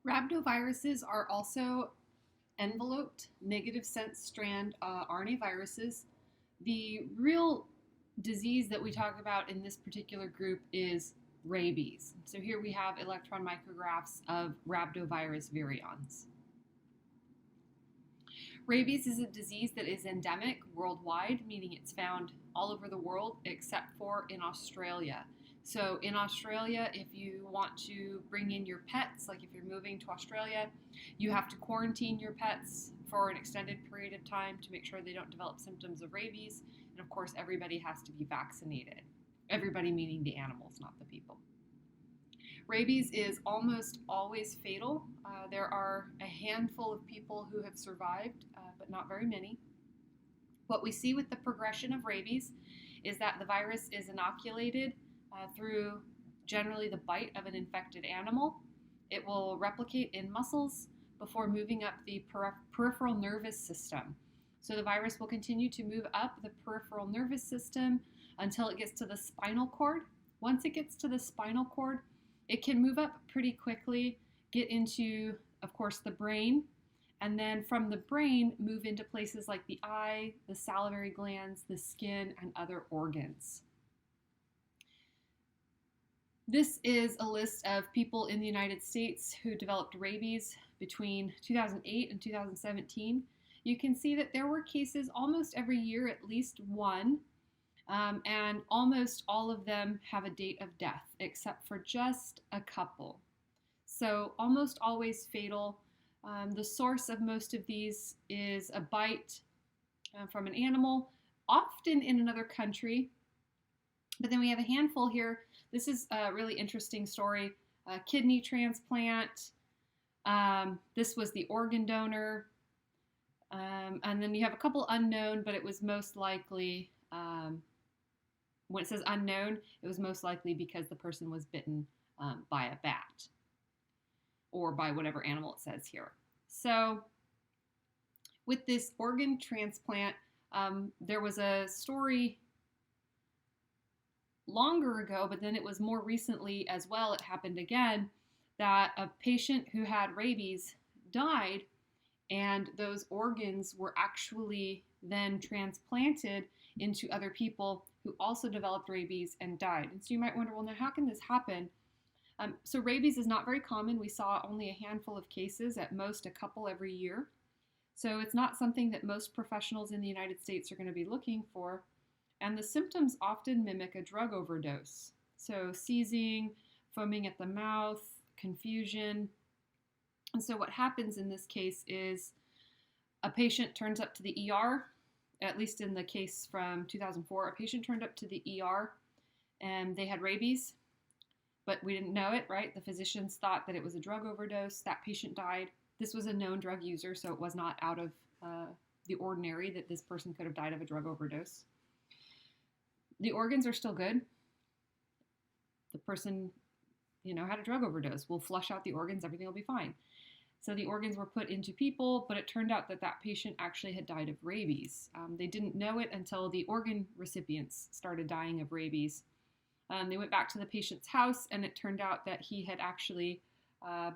Rhabdoviruses are also enveloped negative sense strand RNA viruses. The real disease that we talk about in this particular group is rabies. So here we have electron micrographs of rhabdovirus virions. Rabies is a disease that is endemic worldwide, meaning it's found all over the world except for in Australia. So in Australia, if you want to bring in your pets, like if you're moving to Australia, you have to quarantine your pets for an extended period of time to make sure they don't develop symptoms of rabies. And of course, everybody has to be vaccinated. Everybody meaning the animals, not the people. Rabies is almost always fatal. There are a handful of people who have survived, but not very many. What we see with the progression of rabies is that the virus is inoculated through generally the bite of an infected animal. It will replicate in muscles before moving up the peripheral nervous system. So the virus will continue to move up the peripheral nervous system until it gets to the spinal cord. Once it gets to the spinal cord, it can move up pretty quickly, get into, of course, the brain, and then from the brain move into places like the eye, the salivary glands, the skin, and other organs. This is a list of people in the United States who developed rabies between 2008 and 2017. You can see that there were cases almost every year, at least one, and almost all of them have a date of death, except for just a couple. So almost always fatal. The source of most of these is a bite from an animal, often in another country. But then we have a handful here. This is a really interesting story. Kidney transplant. This was the organ donor. And then you have a couple unknown, but it was most likely, when it says unknown, it was most likely because the person was bitten by a bat or by whatever animal it says here. So with this organ transplant, there was a story longer ago, but then it was more recently as well, it happened again, that a patient who had rabies died, and those organs were actually then transplanted into other people who also developed rabies and died. And so you might wonder, well, now how can this happen? So rabies is not very common. We saw only a handful of cases, at most a couple every year. So it's not something that most professionals in the United States are going to be looking for. And the symptoms often mimic a drug overdose. So seizing, foaming at the mouth, confusion. And so what happens in this case is a patient turns up to the ER, at least in the case from 2004, a patient turned up to the ER and they had rabies, but we didn't know it, right? The physicians thought that it was a drug overdose. That patient died. This was a known drug user, so it was not out of the ordinary that this person could have died of a drug overdose. The organs are still good. The person, had a drug overdose. We'll flush out the organs, everything will be fine. So the organs were put into people, but it turned out that that patient actually had died of rabies. They didn't know it until the organ recipients started dying of rabies. They went back to the patient's house, and it turned out that he had actually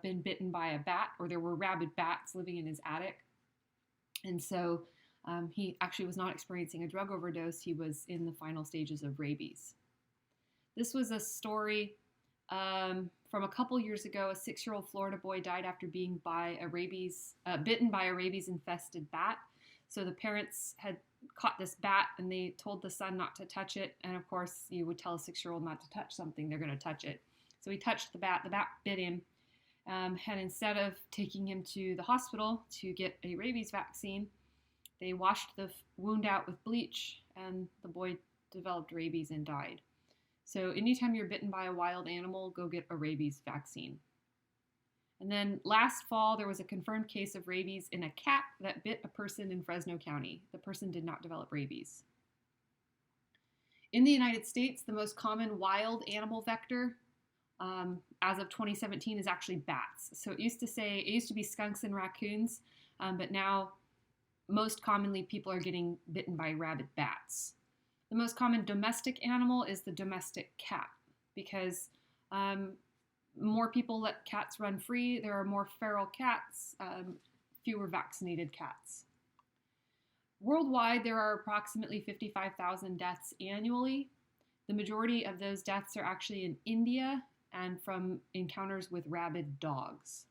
been bitten by a bat, or there were rabid bats living in his attic. And so he actually was not experiencing a drug overdose. He was in the final stages of rabies. This was a story from a couple years ago. A 6-year-old Florida boy died after being bitten by a rabies-infested bat. So the parents had caught this bat, and they told the son not to touch it. And of course, you would tell a 6-year-old not to touch something, they're going to touch it. So he touched the bat bit him. And instead of taking him to the hospital to get a rabies vaccine, they washed the wound out with bleach, and the boy developed rabies and died. So anytime you're bitten by a wild animal, go get a rabies vaccine. And then last fall, there was a confirmed case of rabies in a cat that bit a person in Fresno County. The person did not develop rabies. In the United States, the most common wild animal vector as of 2017 is actually bats. So it used to be skunks and raccoons, but now most commonly people are getting bitten by rabid bats. The most common domestic animal is the domestic cat, because more people let cats run free. There are more feral cats, fewer vaccinated cats. Worldwide, there are approximately 55,000 deaths annually. The majority of those deaths are actually in India and from encounters with rabid dogs.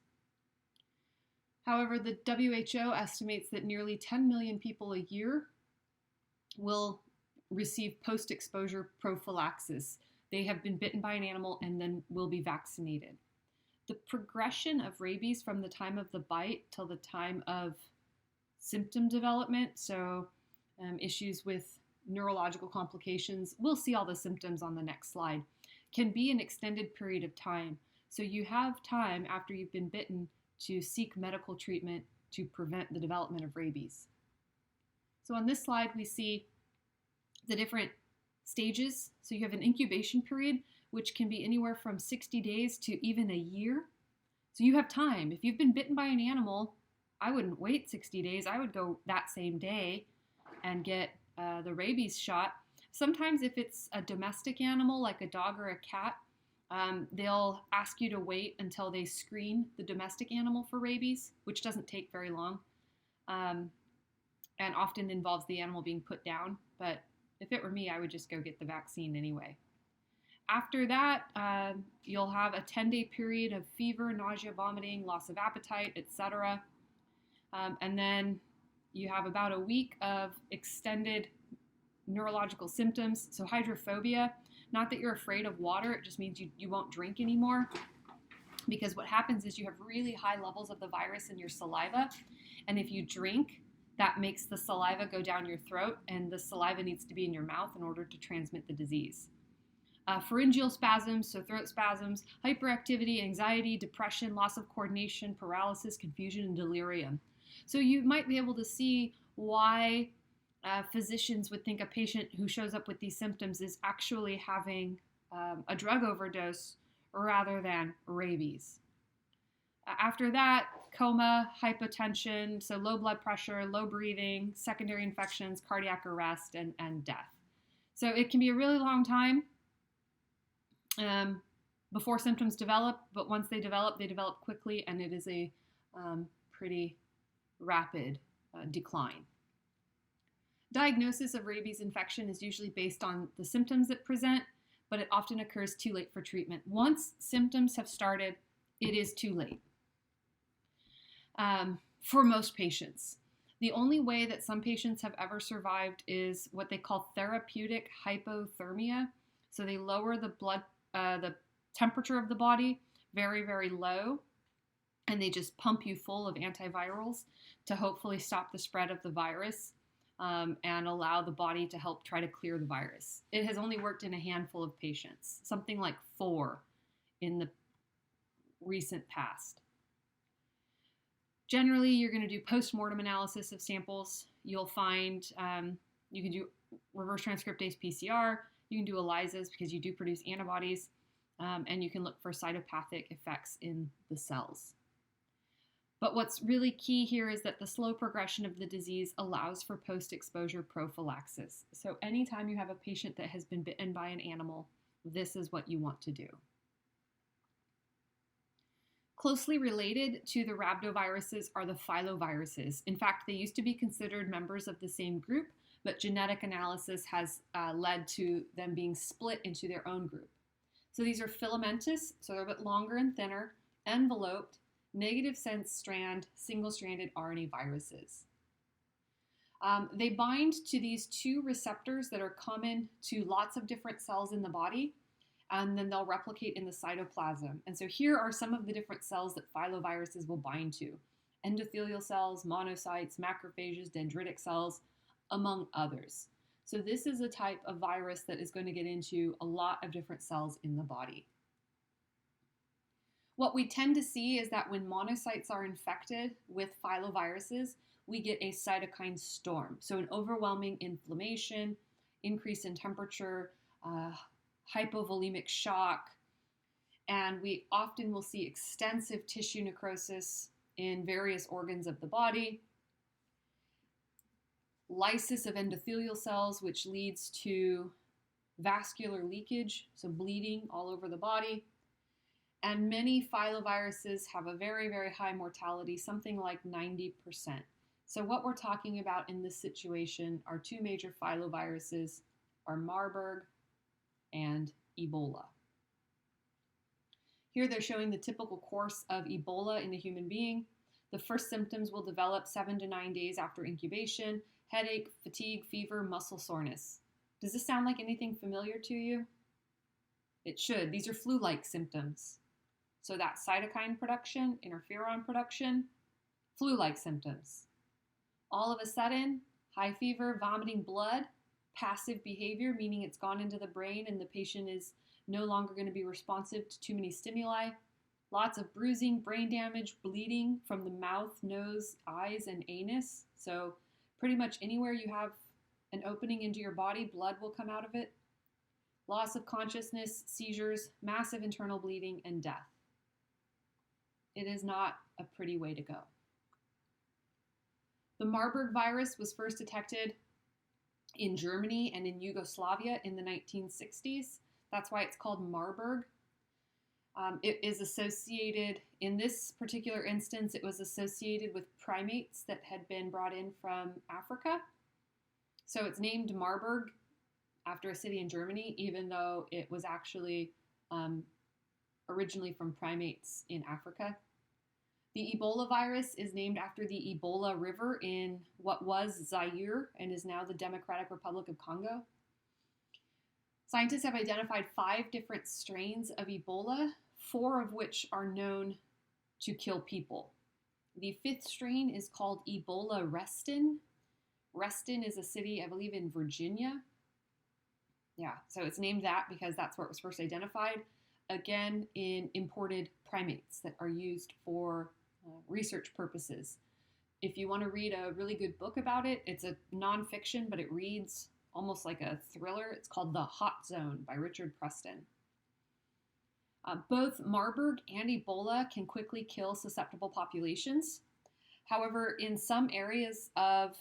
However, the WHO estimates that nearly 10 million people a year will receive post-exposure prophylaxis. They have been bitten by an animal and then will be vaccinated. The progression of rabies from the time of the bite till the time of symptom development, so issues with neurological complications, we'll see all the symptoms on the next slide, can be an extended period of time. So you have time after you've been bitten to seek medical treatment to prevent the development of rabies. So on this slide, we see the different stages. So you have an incubation period, which can be anywhere from 60 days to even a year. So you have time. If you've been bitten by an animal, I wouldn't wait 60 days. I would go that same day and get the rabies shot. Sometimes if it's a domestic animal, like a dog or a cat, they'll ask you to wait until they screen the domestic animal for rabies, which doesn't take very long, and often involves the animal being put down. But if it were me, I would just go get the vaccine anyway. After that, you'll have a 10-day period of fever, nausea, vomiting, loss of appetite, etc. And then you have about a week of extended neurological symptoms. So hydrophobia, not that you're afraid of water, it just means you won't drink anymore. Because what happens is you have really high levels of the virus in your saliva. And if you drink, that makes the saliva go down your throat, and the saliva needs to be in your mouth in order to transmit the disease. Pharyngeal spasms, so throat spasms, hyperactivity, anxiety, depression, loss of coordination, paralysis, confusion, and delirium. So you might be able to see why physicians would think a patient who shows up with these symptoms is actually having a drug overdose rather than rabies. After that, coma, hypotension, so low blood pressure, low breathing, secondary infections, cardiac arrest, and death. So it can be a really long time before symptoms develop, but once they develop quickly, and it is a pretty rapid decline. Diagnosis of rabies infection is usually based on the symptoms that present, but it often occurs too late for treatment. Once symptoms have started, it is too late for most patients. The only way that some patients have ever survived is what they call therapeutic hypothermia. So they lower the temperature of the body very, very low, and they just pump you full of antivirals to hopefully stop the spread of the virus and allow the body to help try to clear the virus. It has only worked in a handful of patients, something like 4 in the recent past. Generally, you're going to do post-mortem analysis of samples. You'll find you can do reverse transcriptase PCR, you can do ELISAs because you do produce antibodies, and you can look for cytopathic effects in the cells. But what's really key here is that the slow progression of the disease allows for post-exposure prophylaxis. So anytime you have a patient that has been bitten by an animal, this is what you want to do. Closely related to the rhabdoviruses are the filoviruses. In fact, they used to be considered members of the same group, but genetic analysis has led to them being split into their own group. So these are filamentous, so they're a bit longer and thinner, enveloped, negative sense strand, single-stranded RNA viruses. They bind to these 2 receptors that are common to lots of different cells in the body, and then they'll replicate in the cytoplasm. And so here are some of the different cells that filoviruses will bind to: endothelial cells, monocytes, macrophages, dendritic cells, among others. So this is a type of virus that is going to get into a lot of different cells in the body. What we tend to see is that when monocytes are infected with filoviruses, we get a cytokine storm. So an overwhelming inflammation, increase in temperature, hypovolemic shock, and we often will see extensive tissue necrosis in various organs of the body, lysis of endothelial cells, which leads to vascular leakage, so bleeding all over the body, And many filoviruses have a very, very high mortality, something like 90%. So what we're talking about in this situation are two major filoviruses, are Marburg and Ebola. Here they're showing the typical course of Ebola in a human being. The first symptoms will develop 7 to 9 days after incubation: headache, fatigue, fever, muscle soreness. Does this sound like anything familiar to you? It should. These are flu-like symptoms. So that cytokine production, interferon production, flu-like symptoms. All of a sudden, high fever, vomiting blood, passive behavior, meaning it's gone into the brain and the patient is no longer going to be responsive to too many stimuli. Lots of bruising, brain damage, bleeding from the mouth, nose, eyes, and anus. So pretty much anywhere you have an opening into your body, blood will come out of it. Loss of consciousness, seizures, massive internal bleeding, and death. It is not a pretty way to go. The Marburg virus was first detected in Germany and in Yugoslavia in the 1960s. That's why it's called Marburg. It is associated, in this particular instance, it was associated with primates that had been brought in from Africa. So it's named Marburg after a city in Germany, even though it was actually originally from primates in Africa. The Ebola virus is named after the Ebola River in what was Zaire and is now the Democratic Republic of Congo. Scientists have identified 5 different strains of Ebola, 4 of which are known to kill people. The 5th strain is called Ebola Reston. Reston is a city, I believe, in Virginia. Yeah, so it's named that because that's where it was first identified. Again, in imported primates that are used for research purposes. If you want to read a really good book about it, it's a nonfiction, but it reads almost like a thriller. It's called The Hot Zone by Richard Preston. Both Marburg and Ebola can quickly kill susceptible populations. However, in some areas of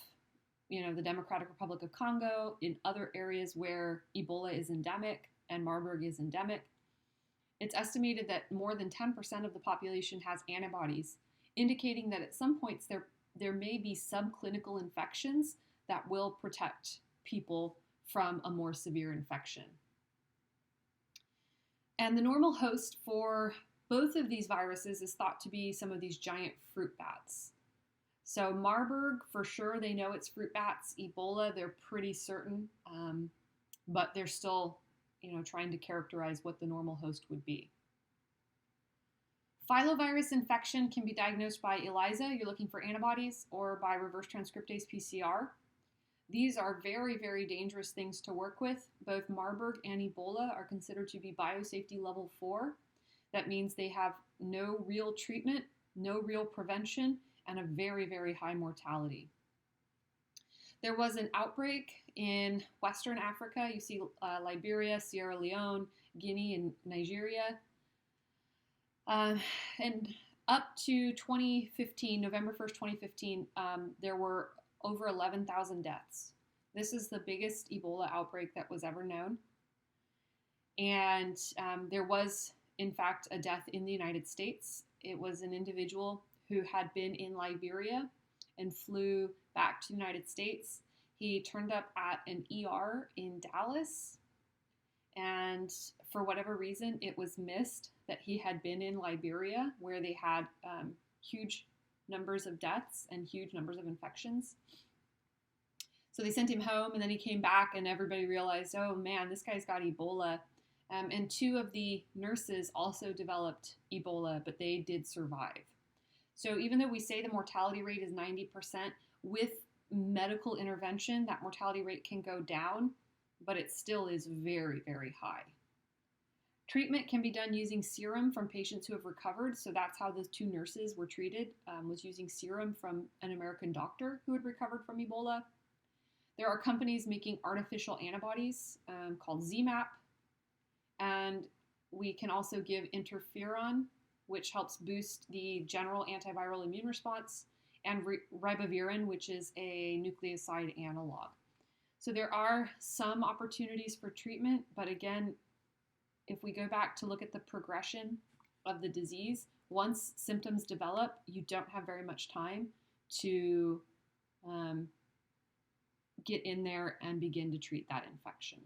the Democratic Republic of Congo, in other areas where Ebola is endemic and Marburg is endemic, it's estimated that more than 10% of the population has antibodies, indicating that at some points there may be subclinical infections that will protect people from a more severe infection. And the normal host for both of these viruses is thought to be some of these giant fruit bats. So Marburg, for sure, they know it's fruit bats. Ebola, they're pretty certain, but they're still, trying to characterize what the normal host would be. Filovirus infection can be diagnosed by ELISA, you're looking for antibodies, or by reverse transcriptase PCR. These are very, very dangerous things to work with. Both Marburg and Ebola are considered to be biosafety level 4. That means they have no real treatment, no real prevention, and a very, very high mortality. There was an outbreak in Western Africa. You see Liberia, Sierra Leone, Guinea, and Nigeria. And up to 2015, November 1st, 2015, there were over 11,000 deaths. This is the biggest Ebola outbreak that was ever known. And there was, in fact, a death in the United States. It was an individual who had been in Liberia and flew back to the United States. He turned up at an ER in Dallas, and for whatever reason, it was missed that he had been in Liberia, where they had huge numbers of deaths and huge numbers of infections. So they sent him home, and then he came back, and everybody realized, oh man, this guy's got Ebola. And 2 of the nurses also developed Ebola, but they did survive. So even though we say the mortality rate is 90%, with medical intervention, that mortality rate can go down, but it still is very, very high. Treatment can be done using serum from patients who have recovered. So that's how those 2 nurses were treated, was using serum from an American doctor who had recovered from Ebola. There are companies making artificial antibodies called ZMapp. And we can also give interferon, which helps boost the general antiviral immune response, and ribavirin, which is a nucleoside analog. So there are some opportunities for treatment, but again, if we go back to look at the progression of the disease, once symptoms develop, you don't have very much time to get in there and begin to treat that infection.